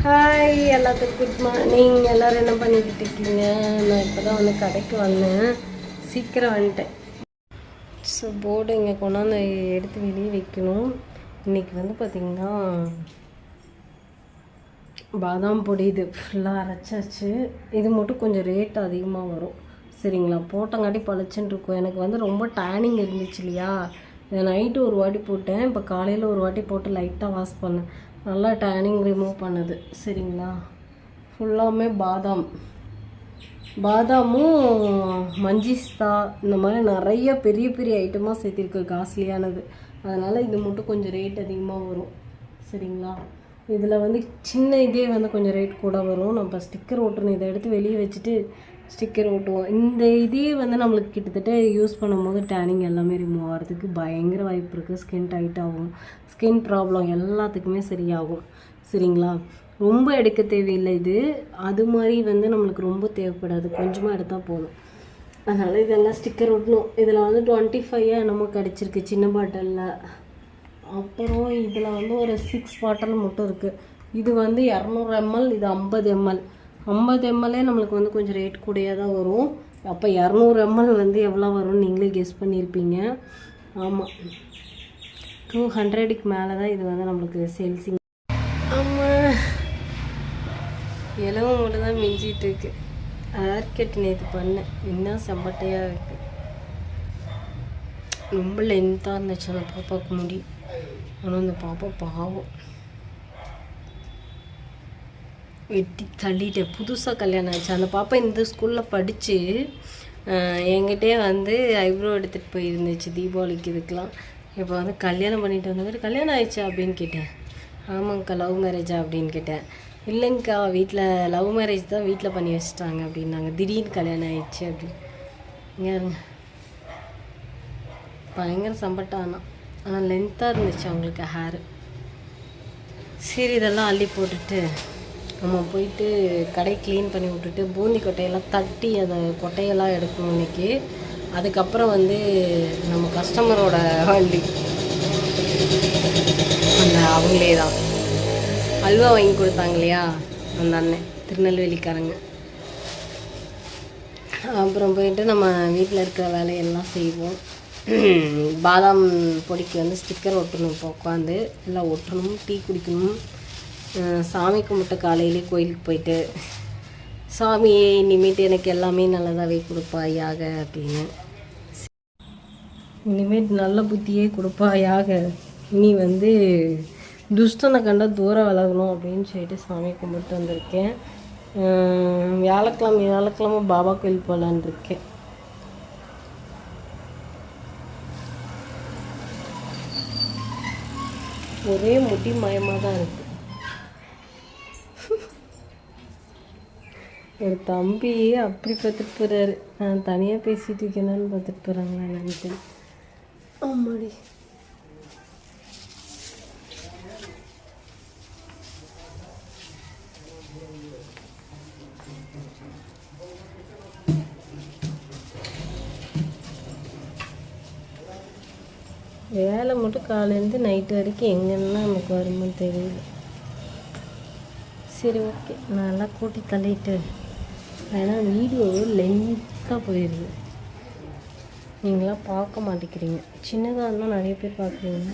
Hi எல்லாத்துக்கும் good morning. எல்லோரும் என்ன பண்ணிக்கிட்டு இருக்கீங்க? நான் இப்போ தான் வந்து கடைக்கு வந்தேன், சீக்கிரம் வந்துட்டேன். ஸோ போர்டு இங்கே கொண்டாந்து எடுத்து வெளியே வைக்கணும். இன்றைக்கி வந்து பார்த்திங்கன்னா பாதாம் பொடி இது ஃபுல்லாக அரைச்சாச்சு. இது மட்டும் கொஞ்சம் ரேட் அதிகமாக வரும் சரிங்களா. போட்டங்காட்டி பளிச்சுன்னு இருக்கும். எனக்கு வந்து ரொம்ப டேனிங் இருந்துச்சு இல்லையா, இதை நைட்டு ஒரு வாட்டி போட்டேன், இப்போ காலையில் ஒரு வாட்டி போட்டு லைட்டாக வாஷ் பண்ணேன். நல்லா டேனிங் ரிமூவ் பண்ணுது சரிங்களா. ஃபுல்லாமே பாதாமும் மஞ்சிஸ்தா இந்த மாதிரி நிறைய பெரிய பெரிய ஐட்டமாக சேர்த்திருக்கு, காஸ்ட்லியானது. அதனால் இது மட்டும் கொஞ்சம் ரேட் அதிகமாக வரும் சரிங்களா. இதில் வந்து சின்ன இதே வந்து கொஞ்சம் ரேட் கூட வரும். நம்ம ஸ்டிக்கர் ஓட்டணும், இதை எடுத்து வெளியே வச்சுட்டு ஸ்டிக்கர் ஓட்டுவோம். இந்த இதே வந்து நம்மளுக்கு கிட்டத்தட்ட யூஸ் பண்ணும்போது டேனிங் எல்லாமே ரிமூவ் ஆகிறதுக்கு பயங்கர வாய்ப்பு இருக்குது. ஸ்கின் டைட் ஆகும், ஸ்கின் ப்ராப்ளம் எல்லாத்துக்குமே சரியாகும் சரிங்களா. ரொம்ப எடுக்க தேவையில்லை இது, அது மாதிரி வந்து நம்மளுக்கு ரொம்ப தேவைப்படாது, கொஞ்சமாக எடுத்தால் போதும். அதனால் இதெல்லாம் ஸ்டிக்கர் ஒட்டணும். இதில் வந்து 25 என்னமோ கிடச்சிருக்கு சின்ன பாட்டிலில். அப்புறம் இதில் வந்து ஒரு 6 பாட்டில் மட்டும் இருக்குது. இது வந்து 200 ml, இது 50 ml. 50 ml நம்மளுக்கு வந்து கொஞ்சம் ரேட் கூடயாக தான் வரும். அப்போ 200 ml வந்து எவ்வளோ வரும்னு நீங்களே கெஸ் பண்ணியிருப்பீங்க. ஆமாம், 200க்கு மேலே தான் இது வந்து நம்மளுக்கு சேல்ஸிங். ஆமாம், இலவு மட்டும் தான் மிஞ்சிட்டு இருக்கு. ஹேர் கட் நேற்று பண்ணேன், இன்னும் செம்பட்டையாக இருக்குது. ரொம்ப லென்த்தாக இருந்துச்சு அந்த பாப்பாவுக்கு முடி. ஆனால் அந்த பாப்பா பாவம் வெட்டி தள்ளிட்டேன். புதுசாக கல்யாணம் ஆச்சு அந்த பாப்பா. இந்த ஸ்கூலில் படித்து என்கிட்டே வந்து ஐப்ரோ எடுத்துகிட்டு போயிருந்துச்சு தீபாவளிக்கு. இதுக்கெலாம் இப்போ வந்து கல்யாணம் பண்ணிட்டு வந்தவர் கல்யாணம் ஆயிடுச்சா அப்படின்னு கேட்டேன். ஆமாங்க்கா, லவ் மேரேஜா அப்படின்னு கேட்டேன். இல்லைங்க்கா, வீட்டில் லவ் மேரேஜ் தான், வீட்டில் பண்ணி வச்சுட்டாங்க அப்படின்னாங்க. திடீர்னு கல்யாணம் ஆயிடுச்சு அப்படின்னு. இங்கே பயங்கர சம்பட்டானா, ஆனால் லென்த்தாக இருந்துச்சு அவங்களுக்கு ஹேரு. சரி, இதெல்லாம் அள்ளி போட்டுட்டு நம்ம போயிட்டு கடை க்ளீன் பண்ணி விட்டுட்டு பூந்தி கொட்டையெல்லாம் தட்டி அதை கொட்டையெல்லாம் எடுக்கணும் இன்றைக்கி. அதுக்கப்புறம் வந்து நம்ம கஸ்டமரோட வண்டி அந்த அவங்களே தான் அல்வா வாங்கி கொடுத்தாங்க இல்லையா, அந்த அண்ணன் திருநெல்வேலிக்காரங்க. அப்புறம் போயிட்டு நம்ம வீட்டில் இருக்கிற வேலையெல்லாம் செய்வோம். பாதாம் பொடிக்கு வந்து ஸ்டிக்கர் ஒட்டணும். இப்போ உட்காந்து எல்லாம் ஒட்டணும், டீ குடிக்கணும். சாமி கும்பிட்ட காலையிலே கோயிலுக்கு போயிட்டு, சாமியே இனிமேட்டு எனக்கு எல்லாமே நல்லதாகவே கொடுப்பாயாக அப்படின்னு, இனிமேட்டு நல்ல புத்தியே கொடுப்பாயாக, இனி வந்து துஷ்டனை கண்டா தூரம் விலகணும் அப்படின்னு சொல்லிட்டு சாமி கும்பிட்டு வந்திருக்கேன். வியாழக்கிழமை பாபா கோயில் போகலான் இருக்கேன். ஒரே முடி மயமாக தான் இருக்குது. ஒரு தம்பி அப்படி பார்த்துட்டு போகிறாரு, நான் தனியாக பேசிகிட்டு இருக்கேனான்னு பார்த்துட்டு போகிறாங்களா நினைச்சேன். ஆமாடி, வேலை மட்டும் காலையிலேருந்து நைட்டு வரைக்கும் எங்கன்னா நமக்கு வருமோ தெரியல. சரி, ஓகே, நான் எல்லாம் கூட்டி தள்ளிட்டு, ஏன்னா வீடியோ லென்த்தாக போயிடுது, நீங்களாம் பார்க்க மாட்டேங்கிறீங்க. சின்னதாக இருந்தால் நிறைய பேர் பார்க்குறீங்க.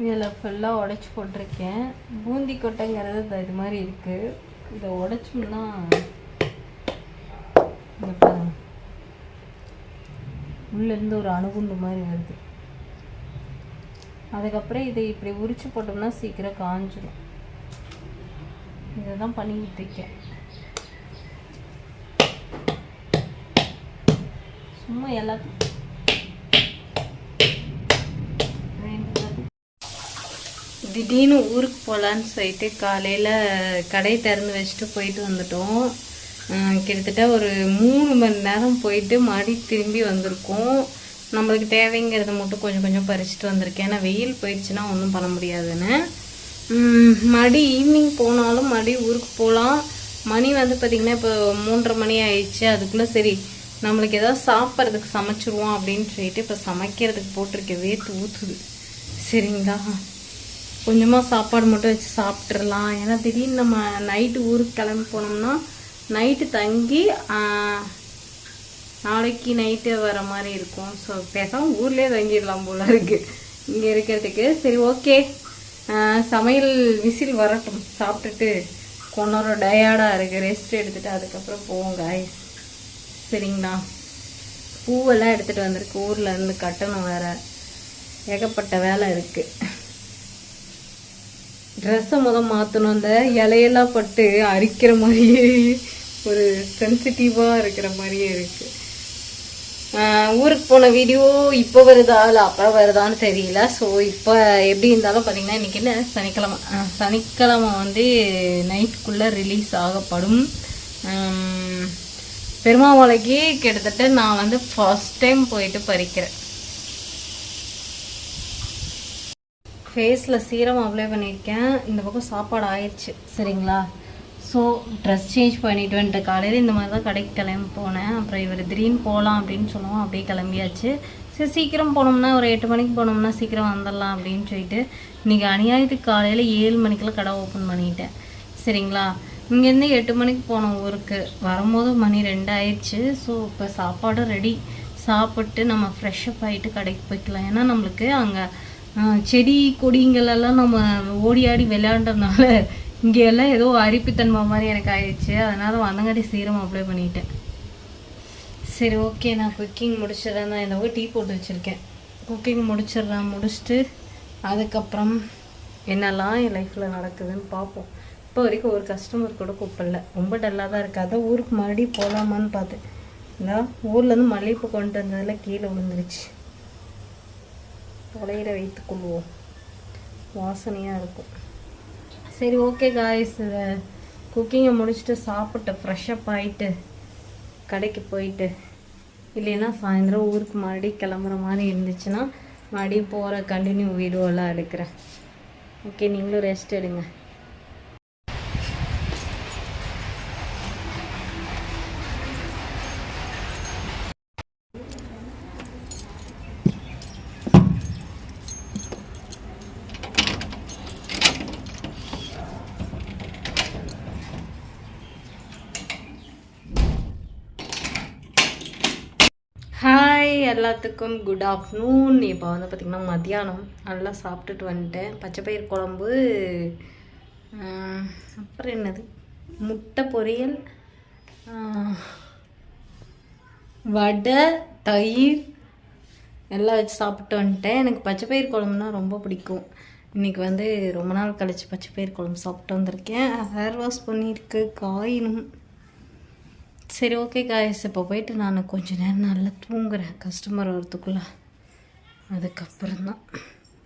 இதில் ஃபுல்லாக உடச்சி போட்டிருக்கேன். பூந்தி கொட்டைங்கிறது இது மாதிரி இருக்குது. இதை உடச்சோம்னா உள்ளேருந்து ஒரு அணுகுண்டு மாதிரி வருது. அதுக்கப்புறம் இதை இப்படி உரிச்சு போட்டோம்னா சீக்கிரம் காஞ்சிடும். இதை தான் பண்ணிக்கிட்டு இருக்கேன். சும்மா எல்லாத்தையும் 2 தடவை. திடீர்னு ஊருக்கு போகலான்னு சொல்லிட்டு காலையில் கடை திறந்து வச்சுட்டு போயிட்டு வந்துட்டோம். கிட்டத்தட்ட ஒரு 3 மணி நேரம் போயிட்டு மறுபடி திரும்பி வந்திருக்கோம். நம்மளுக்கு தேவைங்கிறத மட்டும் கொஞ்சம் கொஞ்சம் பறிச்சுட்டு வந்திருக்கேன். ஏன்னா வெயில் போயிடுச்சுன்னா ஒன்றும் பண்ண முடியாதுன்னு. மறுபடி ஈவினிங் போனாலும் மறுபடி ஊருக்கு போகலாம். மணி வந்து பார்த்திங்கன்னா இப்போ 3:30 மணி ஆயிடுச்சு. அதுக்குள்ளே சரி நம்மளுக்கு ஏதாவது சாப்பிட்றதுக்கு சமைச்சிருவோம் அப்படின்னு சொல்லிட்டு இப்போ சமைக்கிறதுக்கு போட்டிருக்க வேர்த்து ஊற்றுது. சரிங்களா, கொஞ்சமாக சாப்பாடு மட்டும் வச்சு சாப்பிட்றலாம். ஏன்னா திடீர்னு நம்ம நைட்டு ஊருக்கு கிளம்பி போனோம்னா நைட்டு தங்கி நாளைக்கு நைட்டு வர மாதிரி இருக்கும். ஸோ பேசாமல் ஊர்லேயே தங்கிடலாம் போல இருக்குது இங்கே இருக்கிறதுக்கு. சரி ஓகே, சமையல் விசில் வரட்டும், சாப்பிட்டுட்டு கொஞ்சம் டயர்டாக இருக்குது, ரெஸ்ட் எடுத்துகிட்டு அதுக்கப்புறம் போவோம் காய்ஸ். சரிங்களா, பூவெல்லாம் எடுத்துகிட்டு வந்திருக்கு, ஊரில் இருந்து கட்டணும் வேறு, ஏகப்பட்ட வேலை இருக்குது. ட்ரெஸ்ஸை மாற்றணும். அந்த இலையெல்லாம் பட்டு அரிக்கிற மாதிரியே ஒரு சென்சிட்டிவாக இருக்கிற மாதிரியே இருக்குது. ஊருக்கு போன வீடியோ இப்போ வருதா இல்லை அப்புறம் வருதான்னு தெரியல. ஸோ இப்போ எப்படி இருந்தாலும் பார்த்தீங்கன்னா இன்றைக்கி என்ன சனிக்கிழமை வந்து நைட்டுக்குள்ளே ரிலீஸ் ஆகப்படும். பெருமாமலைக்கு கிட்டத்தட்ட நான் வந்து ஃபர்ஸ்ட் டைம் போயிட்டு பறிக்கிறேன். ஃபேஸில் சீரம் அப்ளை பண்ணியிருக்கேன். இந்த பக்கம் சாப்பாடு ஆயிடுச்சு. சரிங்களா, ஸோ ட்ரெஸ் சேஞ்ச் பண்ணிட்டு வந்துட்டு காலையில் இந்த மாதிரி தான் கடைக்கு கிளம்பி போனேன். அப்புறம் இவர் திடீர்னு போகலாம் அப்படின்னு சொல்லுவோம், அப்படியே கிளம்பியாச்சு. சரி சீக்கிரம் போனோம்னா ஒரு 8 மணிக்கு போனோம்னா சீக்கிரம் வந்துடலாம் அப்படின்னு சொல்லிட்டு இன்றைக்கி அநியாயத்துக்கு காலையில் 7 மணிக்கெல்லாம் கடை ஓப்பன் பண்ணிட்டேன். சரிங்களா, இங்கேருந்து 8 மணிக்கு போனோம் ஊருக்கு, வரும்போது மணி 2 ஆயிடுச்சு. ஸோ இப்போ சாப்பாடும் ரெடி, சாப்பிட்டு நம்ம ஃப்ரெஷ்ஷப் ஆகிட்டு கடைக்கு போய்க்கலாம். ஏன்னா நம்மளுக்கு அங்கே செடி கொடிங்களெல்லாம் நம்ம ஓடி ஆடி விளையாண்டதுனால இங்கே எல்லாம் ஏதோ அரிப்புத்தன்மை மாதிரி எனக்கு ஆயிடுச்சு. அதனால வந்தங்காட்டி சீரம் அப்ளை பண்ணிட்டேன். சரி ஓகே, நான் குக்கிங் முடிச்சிடறேன். நான் இந்த டீ போட்டு வச்சுருக்கேன், குக்கிங் முடிச்சிடுறேன். முடிச்சுட்டு அதுக்கப்புறம் என்னெல்லாம் என் லைஃப்பில் நடக்குதுன்னு பார்ப்போம். இப்போ வரைக்கும் ஒரு கஸ்டமர் கூட கூப்பிடல, ரொம்ப டல்லாக தான் இருக்குது. அதான் ஊருக்கு மறுபடியும் போகலாமான்னு பார்த்தேன். இந்த ஊர்லேருந்து மல்லிகைப்பூ கொண்டு வந்ததில் கீழே விழுந்துருச்சு. தொலையில் வைத்து கொள்வோம், வாசனையாக இருக்கும். சரி ஓகே காய்ஸ், குக்கிங்கை முடிச்சுட்டு சாப்பிட்டு ஃப்ரெஷ்ஷப் ஆகிட்டு கடைக்கு போயிட்டு, இல்லைன்னா சாயந்தரம் ஊருக்கு மறுபடியும் கிளம்புற மாதிரி இருந்துச்சுன்னா மறுபடியும் போகிற கண்டினியூ வீடியோலாம் எடுக்கிறேன். ஓகே, நீங்களும் ரெஸ்ட் எடுங்க. ஹாய் எல்லாத்துக்கும் குட் ஆஃப்டர்நூன். இப்போ வந்து பார்த்திங்கன்னா மத்தியானம் நல்லா சாப்பிட்டுட்டு வந்துட்டேன். பச்சைப்பயிர் குழம்பு, அப்புறம் என்னது முட்டை பொரியல், வடை, தயிர் எல்லாம் வச்சு சாப்பிட்டு வந்துட்டேன். எனக்கு பச்சைப்பயிர் குழம்புனா ரொம்ப பிடிக்கும். இன்றைக்கி வந்து ரொம்ப நாள் கழிச்சு பச்சைப்பயிர் குழம்பு சாப்பிட்டு வந்திருக்கேன். ஹேர் வாஷ் பண்ணியிருக்கு, காயினும். சரி ஓகே காய்ஸ், இப்போ போயிட்டு நான் கொஞ்சம் நேரம் நல்லா தூங்குறேன் கஸ்டமர் வரத்துக்குள்ளே. அதுக்கப்புறம் தான்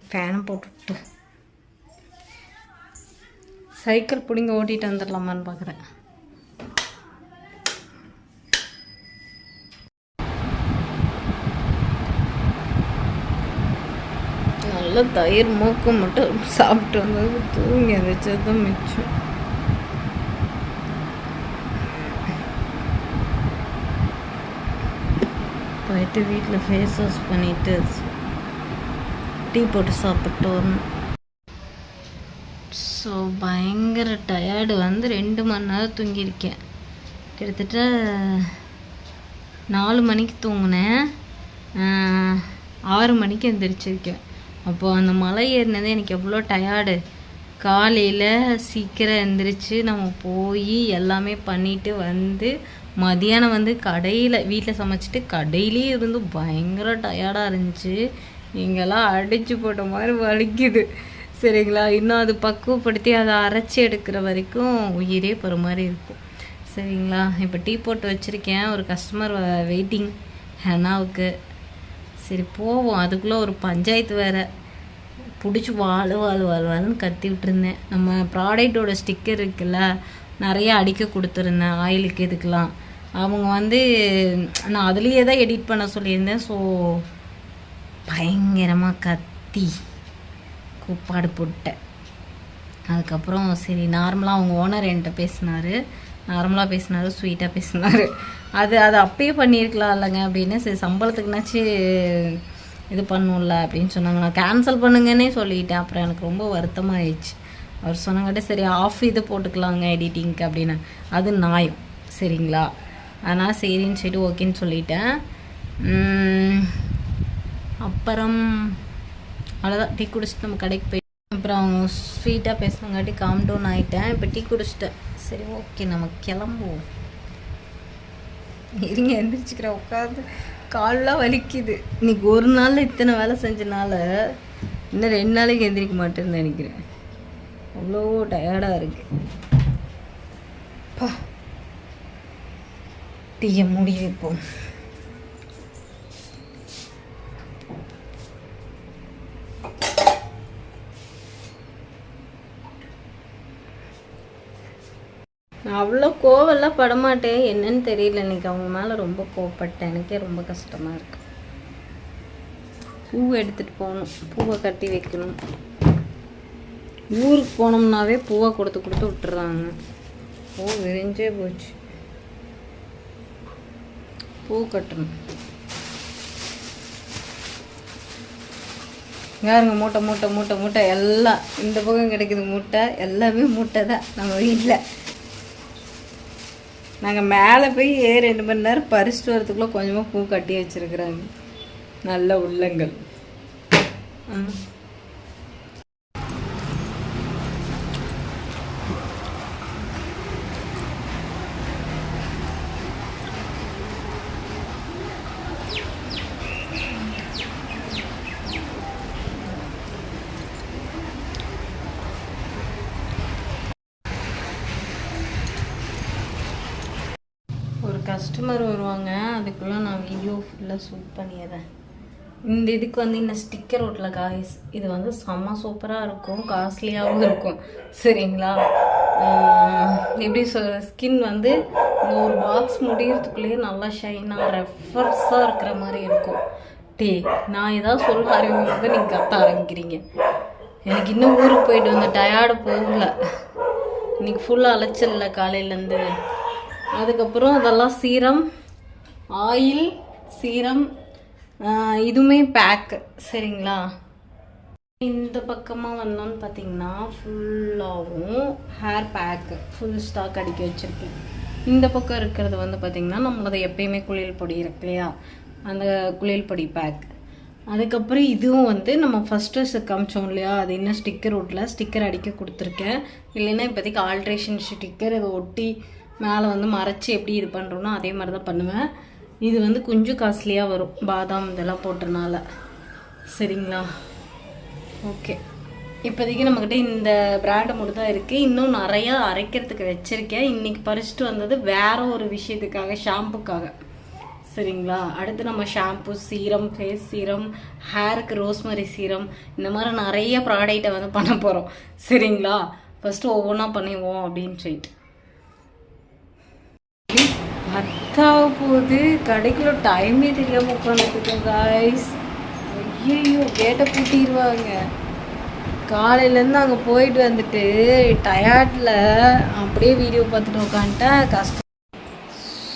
ஃபேனை போட்டுவிட்டு சைக்கிள் பிடிங்க ஓட்டிகிட்டு வந்துடலாமான்னு பார்க்குறேன். நல்லா தயிர் மூக்கு மட்டும் சாப்பிட்டு வந்தது தூங்கி வச்சது தான் மிச்சம். போயிட்டு வீட்டில் ஃபேஸ் வாஷ் பண்ணிவிட்டு டீ போட்டு சாப்பிட்டு வரணும். ஸோ பயங்கர டயர்டு, வந்து 2 மணி நேரம் தூங்கியிருக்கேன். கிட்டத்தட்ட 4 மணிக்கு தூங்கினேன், 6 மணிக்கு எழுந்திரிச்சிருக்கேன். அப்போது அந்த மலை ஏறினதே எனக்கு எவ்வளோ டயர்டு. காலையில் சீக்கிரம் எழுந்திரிச்சு நம்ம போய் எல்லாமே பண்ணிவிட்டு வந்து மதியானம் வந்து கடையில் வீட்டில் சமைச்சிட்டு கடையிலே இருந்து பயங்கர டயர்டாக இருந்துச்சு. இங்கெல்லாம் அடித்து போட்ட மாதிரி வலிக்குது. சரிங்களா, இன்னும் அது பக்குவப்படுத்தி அதை அரைச்சி எடுக்கிற வரைக்கும் உயிரே போகிற மாதிரி இருக்கும். சரிங்களா, இப்போ டீ போட்டு வச்சுருக்கேன். ஒரு கஸ்டமர் வெயிட்டிங் ஹெனாவுக்கு. சரி போவோம், அதுக்குள்ளே ஒரு பஞ்சாயத்து வேறு. பிடிச்சி வாழ்னு கத்தி விட்டுருந்தேன். நம்ம ப்ராடக்டோட ஸ்டிக்கர் இருக்குல்ல, நிறைய அடிக்க கொடுத்துருந்தேன் ஆயிலுக்கு இதுக்கெலாம். அவங்க வந்து நான் அதுலேயே தான் எடிட் பண்ண சொல்லியிருந்தேன். ஸோ பயங்கரமாக கத்தி கூப்பாடு போட்டேன். அதுக்கப்புறம் சரி நார்மலாக அவங்க ஓனர் என்கிட்ட பேசினார், ஸ்வீட்டாக பேசினார். அது அப்பயே பண்ணியிருக்கலாம் இல்லைங்க அப்படின்னு. சரி சம்பளத்துக்குனாச்சு இது பண்ணும்ல அப்படின்னு சொன்னாங்க. நான் கேன்சல் பண்ணுங்கன்னே சொல்லிட்டேன். அப்புறம் எனக்கு ரொம்ப வருத்தமாகிடுச்சு. அவர் சொன்னாங்கிட்ட சரி ஆஃப் இது போட்டுக்கலாங்க எடிட்டிங்க்கு அப்படின்னு. அது நியாயம் சரிங்களா. அதனால் சரின்னு சொல்லிட்டு ஓகேன்னு சொல்லிட்டேன். அப்புறம் அவ்வளோதான், டீ குடிச்சிட்டு நம்ம கடைக்கு போய் அப்புறம் அவங்க ஸ்வீட்டாக பேசினங்காட்டி காம் டவுன் ஆகிட்டேன். இப்போ டீ குடிச்சிட்டேன். சரி ஓகே நம்ம கிளம்புவோம். இருங்க எந்திரிச்சிக்கிறேன், உட்காந்து கால்லாம் வலிக்குது. இன்னைக்கு ஒரு நாளில் இத்தனை வேலை செஞ்சனால இன்னும் 2 நாளைக்கு எந்திரிக்க மாட்டேன்னு நினைக்கிறேன். அவ்வளோ டயர்டாக இருக்கு. டீயை மூடி வைப்போம். நான் அவ்வளோ கோவெல்லாம் படமாட்டேன், என்னன்னு தெரியல. இன்னைக்கு அவங்க மேலே ரொம்ப கோவப்பட்டேன். எனக்கே ரொம்ப கஷ்டமாக இருக்கு. பூவை எடுத்துகிட்டு போகணும், பூவை கட்டி வைக்கணும். ஊருக்கு போனோம்னாவே பூவை கொடுத்து விட்டுறாங்க. பூ விரிஞ்சே போச்சு. பூ கட்டணும். யாருங்க மூட்டை மூட்டை மூட்டை மூட்டை எல்லாம் இந்த பக்கம் கிடைக்குது. மூட்டை எல்லாமே மூட்டை தான் நம்ம வீட்டில். நாங்கள் மேலே போய் 2 மணி நேரம் பறிச்சுட்டு வரதுக்குள்ளே கொஞ்சமாக பூ கட்டி வச்சுருக்குறாங்க. நல்ல உள்ளங்கள். ஒரு கஸ்டமர் வருவாங்க, அதுக்குள்ளே நான் வீடியோ ஃபுல்லாக ஷூட் பண்ணிடுறேன். இந்த இதுக்கு வந்து இந்த ஸ்டிக்கர் ஓட்டல காய்ஸ். இது வந்து செம்ம சூப்பராக இருக்கும், காஸ்ட்லியாகவும் இருக்கும் சரிங்களா. எப்படி ஸ்கின் வந்து இந்த ஒரு பாக்ஸ் முடியறதுக்குள்ளேயே நல்லா ஷைனாக ரெஃபர்ஸாக இருக்கிற மாதிரி இருக்கும். நான் ஏதாவது சொல்ல ஆரம்பிக்கும் நீங்கள் கத்த ஆரம்பிக்கிறீங்க. எனக்கு இன்னும் ஊருக்கு போயிட்டு வந்த டயர்டு போகல. இன்னைக்கு ஃபுல்லாக அலைச்சல்ல காலையிலேருந்து. அதுக்கப்புறம் அதெல்லாம் சீரம், ஆயில், சீரம், இதுவுமே பேக்கு சரிங்களா. இந்த பக்கமாக வந்தோன்னு பார்த்தீங்கன்னா ஃபுல்லாகவும் ஹேர் பேக்கு ஃபுல் ஸ்டாக் அடிக்க வச்சுருக்கேன். இந்த பக்கம் இருக்கிறது வந்து பார்த்திங்கன்னா நம்மளது எப்பயுமே குளியல் பொடி இருக்கு இல்லையா, அந்த குளியல் பொடி பேக். அதுக்கப்புறம் இதுவும் வந்து நம்ம ஃபஸ்ட்டு காமிச்சோம் இல்லையா, அது இன்னும் ஸ்டிக்கர் ஒட்டல, ஸ்டிக்கர் அடிக்க கொடுத்துருக்கேன். இல்லைன்னா இப்போதைக்கு ஆல்ட்ரேஷன் ஸ்டிக்கர் இதை ஒட்டி மேலே வந்து மறைச்சி எப்படி இது பண்ணுறோன்னா அதே மாதிரி தான் பண்ணுவேன். இது வந்து கொஞ்சம் காஸ்ட்லியாக வரும், பாதாம் இதெல்லாம் போட்டனால சரிங்களா. ஓகே, இப்போதைக்கு நம்மக்கிட்ட இந்த பிராண்டு மட்டும் தான் இருக்குது. இன்னும் நிறையா அரைக்கிறதுக்கு வச்சுருக்கேன். இன்றைக்கி பறிச்சுட்டு வந்தது வேறு ஒரு விஷயத்துக்காக, ஷாம்புக்காக சரிங்களா. அடுத்து நம்ம ஷாம்பு, சீரம், ஃபேஸ் சீரம், ஹேருக்கு ரோஸ்மரி சீரம், இந்த மாதிரி நிறைய ப்ராடக்டை வந்து பண்ண போகிறோம் சரிங்களா. ஃபஸ்ட்டு ஒவ்வொன்றா பண்ணிடுவோம் அப்படின்னு சொல்லிட்டு. பத்தாக போகுது, கடைக்குள்ள டைமே தெரியாமல் உட்காந்துருக்கேன் காய்ஸ். ஐயோ கேட்டை பூட்டிடுவாங்க. காலையிலேருந்து அங்கே போயிட்டு வந்துட்டு டயர்டில் அப்படியே வீடியோ பார்த்துட்டு உட்காந்துட்டேன். கஷ்டம்.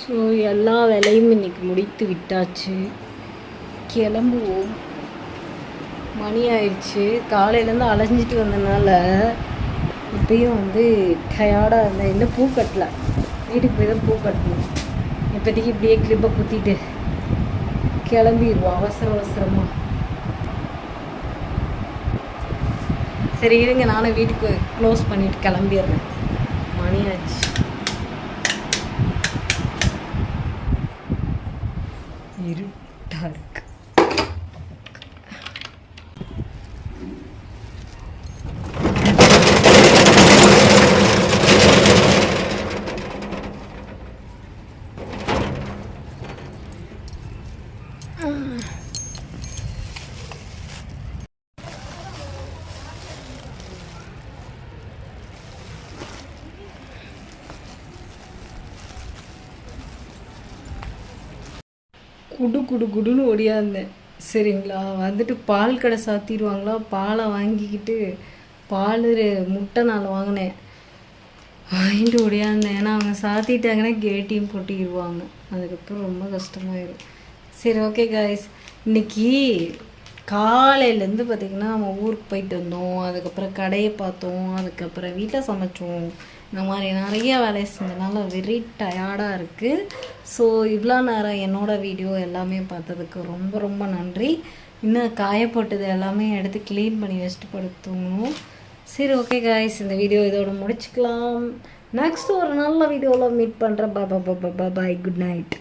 ஸோ எல்லா வேலையும் இன்னைக்கு முடித்து விட்டாச்சு, கிளம்புவோம். மணி ஆயிடுச்சு. காலையிலேருந்து அலைஞ்சிட்டு வந்ததுனால இப்பயும் வந்து டயர்டாக இருந்தேன். இன்னும் பூ கட்டலை, வீட்டுக்கு போய் தான் பூ கட்டணும். இப்போதைக்கு இப்படியே கிளிப்பை குத்திட்டு கிளம்பிடுவோம் அவசரமாக. சரி இருங்க, நானும் வீட்டுக்கு க்ளோஸ் பண்ணிவிட்டு கிளம்பிடுறேன். மணி ஆச்சு. இருட்டாக இருக்கு. குடு குடு குடுன்னு ஓடியாந்தேன். சரிங்களா, வந்துட்டு பால் கடை சாத்திடுவாங்களா, பாலை வாங்கிக்கிட்டு பால் முட்டை 4 வாங்கினேன், வாங்கிட்டு ஓடியாந்தேன். ஏன்னா அவங்க சாத்திட்டாங்கன்னா கேட்டையும் போட்டிடுவாங்க, அதுக்கப்புறம் ரொம்ப கஷ்டமாயிடும். சரி ஓகே காய்ஸ், இன்னைக்கு காலையிலேருந்து பார்த்திங்கன்னா நம்ம ஊருக்கு போயிட்டு வந்தோம், அதுக்கப்புறம் கடையை பார்த்தோம், அதுக்கப்புறம் வீட்டில் சமைச்சோம், இந்த மாதிரி நிறைய வேலையை செஞ்சனால வெரி டயர்டாக இருக்குது. ஸோ இவ்வளோ நேரம் என்னோடய வீடியோ எல்லாமே பார்த்ததுக்கு ரொம்ப ரொம்ப நன்றி. இன்னும் காயப்போட்டது எல்லாமே எடுத்து க்ளீன் பண்ணி வச்சுட்டு படுத்தணும். சரி ஓகே காய்ஸ், இந்த வீடியோ இதோட முடிச்சுக்கலாம். நெக்ஸ்ட் ஒரு நல்ல வீடியோவில் மீட் பண்ணுறேன். பாய், குட் நைட்.